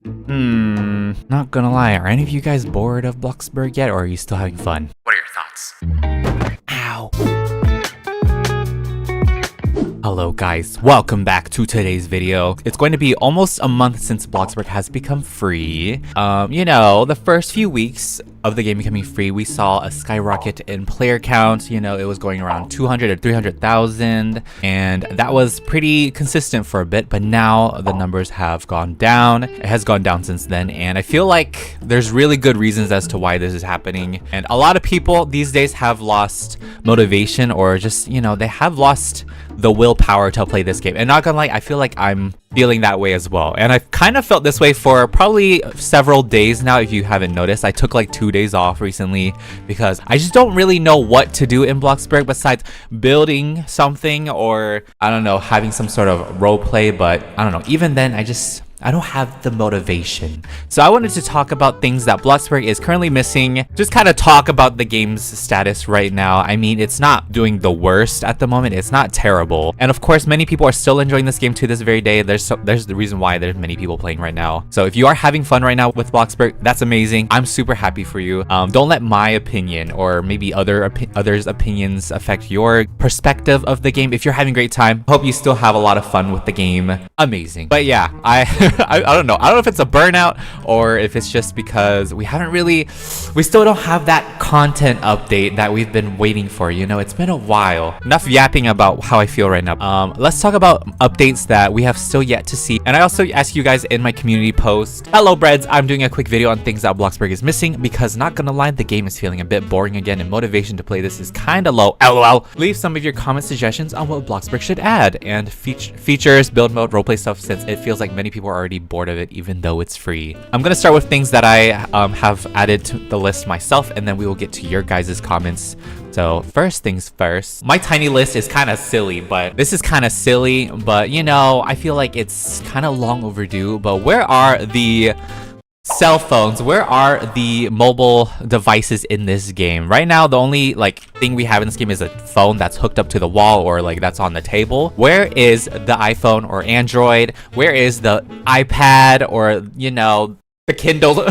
Not gonna lie, are any of you guys bored of Bloxburg yet, or are you still having fun? What are your thoughts? Ow. Hello guys, welcome back to today's video. It's going to be almost a month since Bloxburg has become free. The first few weeks of the game becoming free, we saw a skyrocket in player count. It was going around 200 or 300,000, and that was pretty consistent for a bit, but now the numbers have gone down. It has gone down since then, and I feel like there's really good reasons as to why this is happening. And a lot of people these days have lost motivation, or just, they have lost the willpower to play this game. And not gonna lie, I feel like I'm feeling that way as well. And I've kind of felt this way for probably several days now. If you haven't noticed, I took like 2 days off recently because I just don't really know what to do in Bloxburg besides building something, or I don't know, having some sort of role play. But I don't know, even then I don't have the motivation. So I wanted to talk about things that Bloxburg is currently missing. Just kind of talk about the game's status right now. I mean, it's not doing the worst at the moment. It's not terrible. And of course, many people are still enjoying this game to this very day. There's the reason why there's many people playing right now. So if you are having fun right now with Bloxburg, that's amazing. I'm super happy for you. Don't let my opinion or maybe others' opinions affect your perspective of the game. If you're having a great time, hope you still have a lot of fun with the game. Amazing. But yeah, I don't know. I don't know if it's a burnout or if it's just because we still don't have that content update that we've been waiting for. It's been a while. Enough yapping about how I feel right now. Let's talk about updates that we have still yet to see. And I also ask you guys in my community post, hello breads, I'm doing a quick video on things that Bloxburg is missing because not gonna lie, the game is feeling a bit boring again and motivation to play this is kind of low. LOL. Leave some of your comment suggestions on what Bloxburg should add and features, build mode, roleplay stuff, since it feels like many people are already bored of it even though it's free. I'm gonna start with things that I have added to the list myself, and then we will get to your guys' comments. So first things first, my tiny list is kind of silly, but I feel like it's kind of long overdue. But where are the cell phones? Where are the mobile devices in this game? Right now, the only thing we have in this game is a phone that's hooked up to the wall, or that's on the table. Where is the iPhone or Android? Where is the iPad or the Kindle?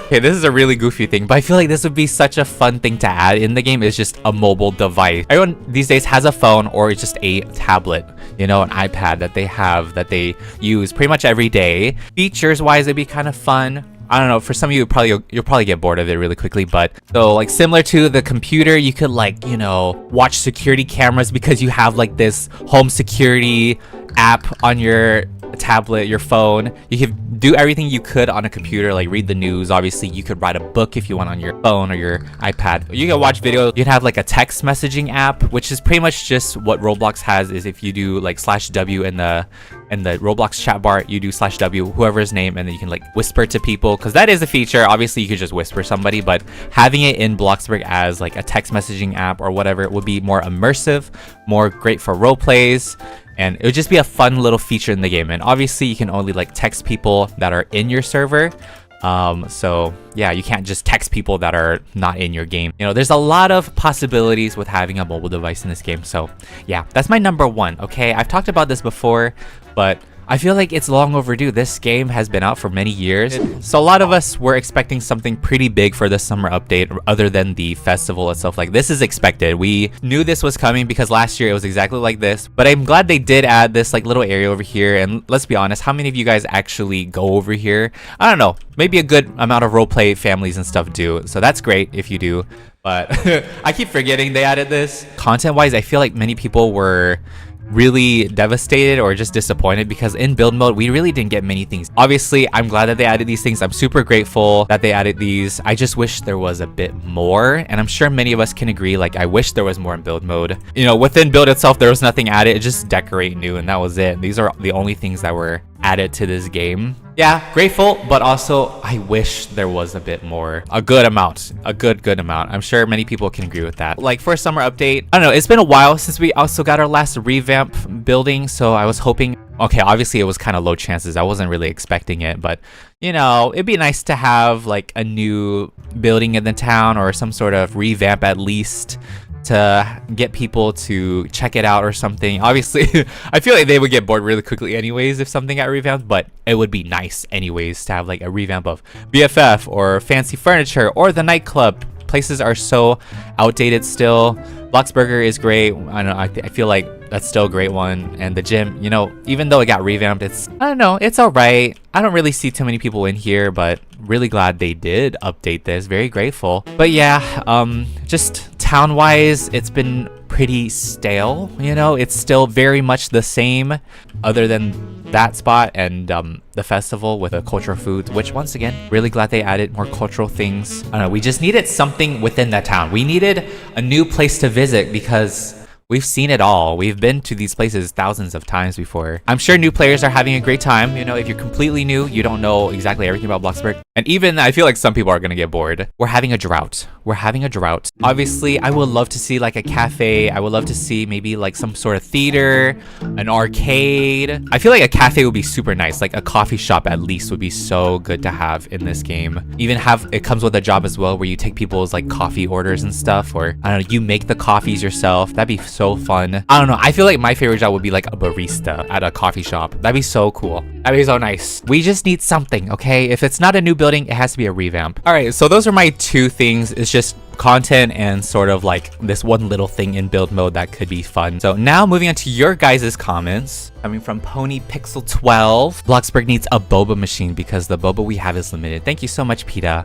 Okay, this is a really goofy thing, but I feel like this would be such a fun thing to add in the game. Is just a mobile device. Everyone these days has a phone or just a tablet, an iPad that they use pretty much every day. Features wise, it'd be kind of fun. I don't know, for some of you, you'll probably get bored of it really quickly, but so similar to the computer, you could watch security cameras because you have this home security app on your tablet, your phone. You could do everything you could on a computer, read the news. Obviously, you could write a book if you want on your phone or your iPad. You can watch videos. You can have a text messaging app, which is pretty much just what Roblox has. Is if you do /W in the Roblox chat bar, you do /W whoever's name, and then you can whisper to people, because that is a feature. Obviously, you could just whisper somebody, but having it in Bloxburg as a text messaging app or whatever, it would be more immersive, more great for role plays. And it would just be a fun little feature in the game. And obviously, you can only text people that are in your server. So yeah, you can't just text people that are not in your game. There's a lot of possibilities with having a mobile device in this game. So yeah, that's my number one. Okay, I've talked about this before, but I feel like it's long overdue. This game has been out for many years. So a lot of us were expecting something pretty big for the summer update other than the festival itself. This is expected. We knew this was coming because last year it was exactly like this. But I'm glad they did add this little area over here. And let's be honest, how many of you guys actually go over here? I don't know. Maybe a good amount of roleplay families and stuff do. So that's great if you do. But I keep forgetting they added this. Content-wise, I feel like many people were really devastated or just disappointed because in build mode we really didn't get many things. Obviously, I'm glad that they added these things. I'm super grateful that they added these. I just wish there was a bit more, and I'm sure many of us can agree. I wish there was more in build mode. Within build itself, there was nothing added. It just decorate new, and that was it. These are the only things that were added to this game. Yeah, grateful, but also I wish there was a bit more. A good amount. A good amount. I'm sure many people can agree with that. For a summer update, I don't know, it's been a while since we also got our last revamp building, so I was hoping, okay, obviously it was kind of low chances. I wasn't really expecting it, but it'd be nice to have a new building in the town or some sort of revamp at least to get people to check it out or something. Obviously, I feel like they would get bored really quickly anyways if something got revamped, but it would be nice anyways to have like a revamp of BFF or fancy furniture or the nightclub. Places are so outdated still. Bloxburg is great. I don't know, I feel like that's still a great one. And the gym, you know, even though it got revamped, I don't know, it's all right. I don't really see too many people in here, but really glad they did update this. Very grateful. But yeah, just town-wise, it's been pretty stale, you know. It's still very much the same other than that spot and the festival with the cultural foods, which once again, really glad they added more cultural things. I don't know, we just needed something within that town. We needed a new place to visit because we've seen it all. We've been to these places thousands of times before. I'm sure new players are having a great time. You know, if you're completely new, you don't know exactly everything about Bloxburg. And even I feel like some people are gonna get bored. We're having a drought. We're having a drought. Obviously, I would love to see like a cafe. I would love to see maybe like some sort of theater, an arcade. I feel like a cafe would be super nice. Like a coffee shop at least would be so good to have in this game. Even have, it comes with a job as well where you take people's like coffee orders and stuff, or I don't know, you make the coffees yourself. That'd be so fun. I don't know, I feel like my favorite job would be like a barista at a coffee shop. That'd be so cool. That'd be so nice. We just need something, okay? If it's not a new building, it has to be a revamp. All right, so those are my two things. It's just content and sort of like this one little thing in build mode that could be fun. So now moving on to your guys' comments. Coming from Pony Pixel 12. Bloxburg needs a boba machine because the boba we have is limited. Thank you so much, Peetah.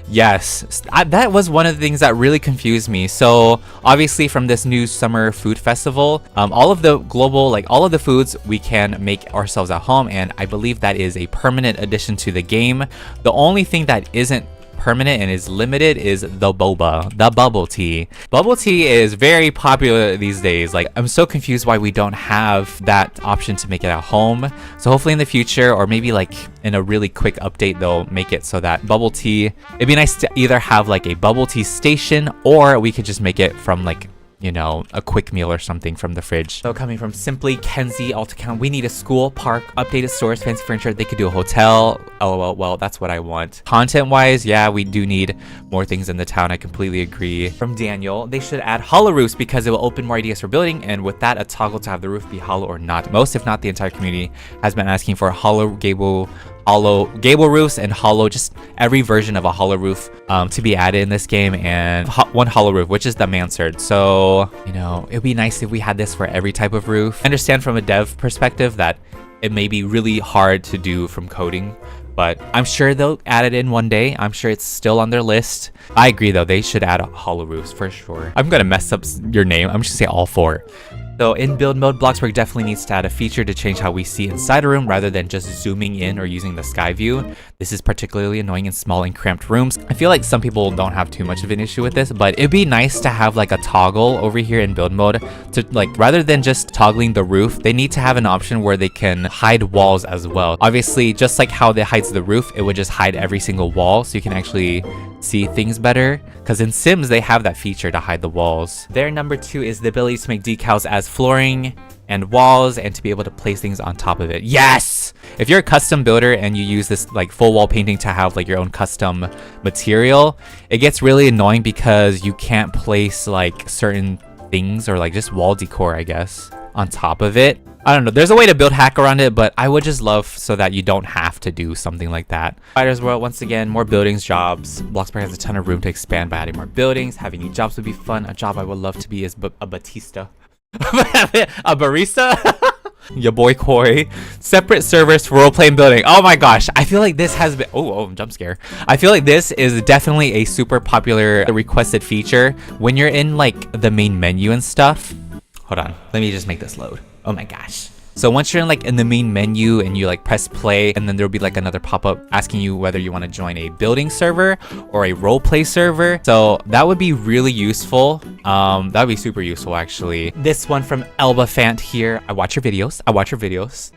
Yes, that was one of the things that really confused me. So obviously from this new summer food festival, all of the global, like all of the foods we can make ourselves at home, and I believe that is a permanent addition to the game. The only thing that isn't permanent and is limited is the boba, the bubble tea. Bubble tea is very popular these days. Like, I'm so confused why we don't have that option to make it at home. So hopefully in the future, or maybe like in a really quick update, they'll make it so that bubble tea, it'd be nice to either have like a bubble tea station, or we could just make it from like, you know, a quick meal or something from the fridge. So coming from Simply Kenzie alt account, we need a school, park, updated stores, fancy furniture. They could do a hotel. LOL, well, that's what I want. Content wise, yeah, we do need more things in the town. I completely agree. From Daniel, they should add hollow roofs because it will open more ideas for building, and with that, a toggle to have the roof be hollow or not. Most, if not the entire community, has been asking for hollow gable roofs and hollow, just every version of a hollow roof to be added in this game, and one hollow roof, which is the mansard. So, you know, it'd be nice if we had this for every type of roof. I understand from a dev perspective that it may be really hard to do from coding, but I'm sure they'll add it in one day. I'm sure it's still on their list. I agree though, they should add hollow roofs for sure. I'm gonna mess up your name. I'm just gonna say all four. So in build mode, Bloxburg definitely needs to add a feature to change how we see inside a room rather than just zooming in or using the sky view. This is particularly annoying in small and cramped rooms. I feel like some people don't have too much of an issue with this, but it'd be nice to have like a toggle over here in build mode to like, rather than just toggling the roof, they need to have an option where they can hide walls as well. Obviously, just like how it hides the roof, it would just hide every single wall so you can actually see things better, because in Sims they have that feature to hide the walls. Their number 2 is the ability to make decals as flooring and walls, and to be able to place things on top of it. Yes! If you're a custom builder and you use this like full wall painting to have like your own custom material, it gets really annoying because you can't place like certain things or like just wall decor, I guess, on top of it. I don't know, there's a way to build hack around it, but I would just love so that you don't have to do something like that. Spiders World, once again, more buildings, jobs. Bloxburg has a ton of room to expand by adding more buildings. Having new jobs would be fun. A job I would love to be is a Batista. A barista? Your boy Koi. Separate servers for role-playing building. Oh my gosh, I feel like this has been, oh, jump scare. I feel like this is definitely a super popular requested feature when you're in like the main menu and stuff. Hold on, let me just make this load. Oh my gosh. So once you're in the main menu and you like press play, and then there'll be like another pop-up asking you whether you want to join a building server or a roleplay server. So that would be really useful. That would be super useful actually. This one from Elba Fant here. I watch your videos.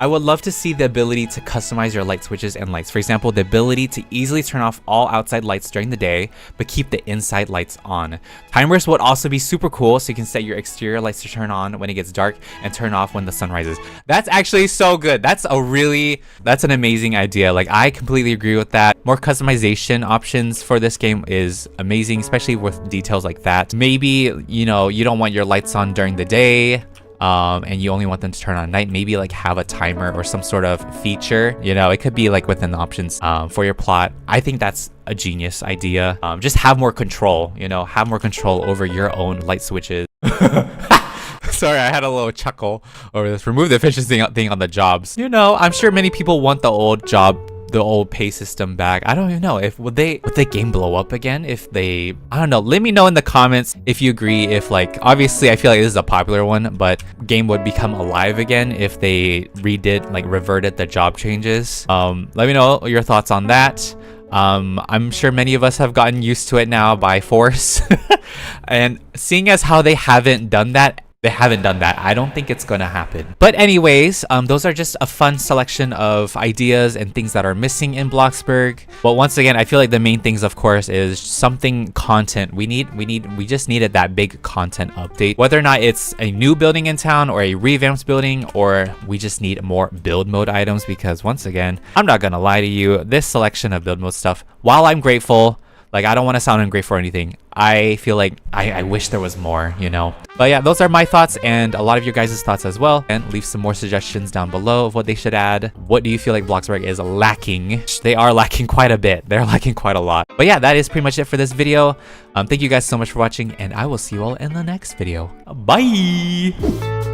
I would love to see the ability to customize your light switches and lights. For example, the ability to easily turn off all outside lights during the day, but keep the inside lights on. Timers would also be super cool, so you can set your exterior lights to turn on when it gets dark and turn off when the sun rises. That's actually so good. That's an amazing idea. Like, I completely agree with that. More customization options for this game is amazing, especially with details like that. Maybe, you know, you don't want your lights on during the day, and you only want them to turn on at night. Maybe like have a timer or some sort of feature, you know, it could be like within the options for your plot. I think that's a genius idea. Just have more control, you know, have more control over your own light switches. Sorry, I had a little chuckle over this. Remove the efficiency thing on the jobs. You know, I'm sure many people want the old pay system back. I don't even know if would the game blow up again if they, I don't know. Let me know in the comments if you agree. If, like, obviously I feel like this is a popular one, but game would become alive again if they reverted the job changes. Let me know your thoughts on that. I'm sure many of us have gotten used to it now by force. And seeing as how they haven't done that, I don't think it's gonna happen. But anyways, those are just a fun selection of ideas and things that are missing in Bloxburg. But once again, I feel like the main things, of course, is something content. We just needed that big content update. Whether or not it's a new building in town or a revamped building, or we just need more build mode items, because once again, I'm not gonna lie to you, this selection of build mode stuff, while I'm grateful, like, I don't want to sound ungrateful or anything, I feel like I wish there was more, you know. But yeah, those are my thoughts and a lot of your guys' thoughts as well. And leave some more suggestions down below of what they should add. What do you feel like Bloxburg is lacking? They are lacking quite a bit. They're lacking quite a lot. But yeah, that is pretty much it for this video. Thank you guys so much for watching, and I will see you all in the next video. Bye!